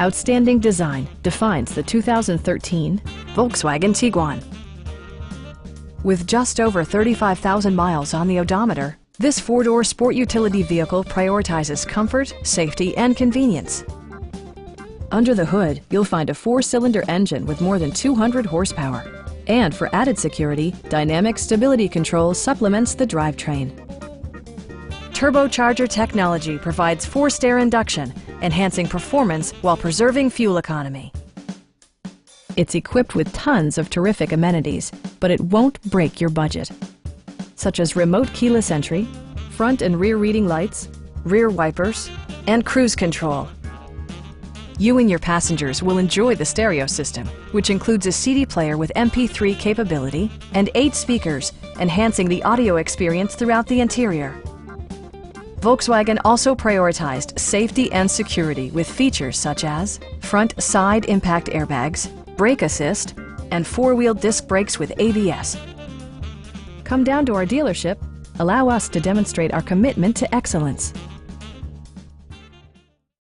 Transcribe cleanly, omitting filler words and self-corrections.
Outstanding design defines the 2013 Volkswagen Tiguan. With just over 35,000 miles on the odometer, this four-door sport utility vehicle prioritizes comfort, safety, and convenience. Under the hood, you'll find a four-cylinder engine with more than 200 horsepower. And for added security, dynamic stability control supplements the drivetrain. Turbocharger technology provides forced air induction, enhancing performance while preserving fuel economy. It's equipped with tons of terrific amenities, but it won't break your budget, such as remote keyless entry, front and rear reading lights, rear wipers, and cruise control. You and your passengers will enjoy the stereo system, which includes a CD player with MP3 capability and 8 speakers, enhancing the audio experience throughout the interior. Volkswagen also prioritized safety and security with features such as front side impact airbags, brake assist, and four-wheel disc brakes with ABS. Come down to our dealership. Allow us to demonstrate our commitment to excellence.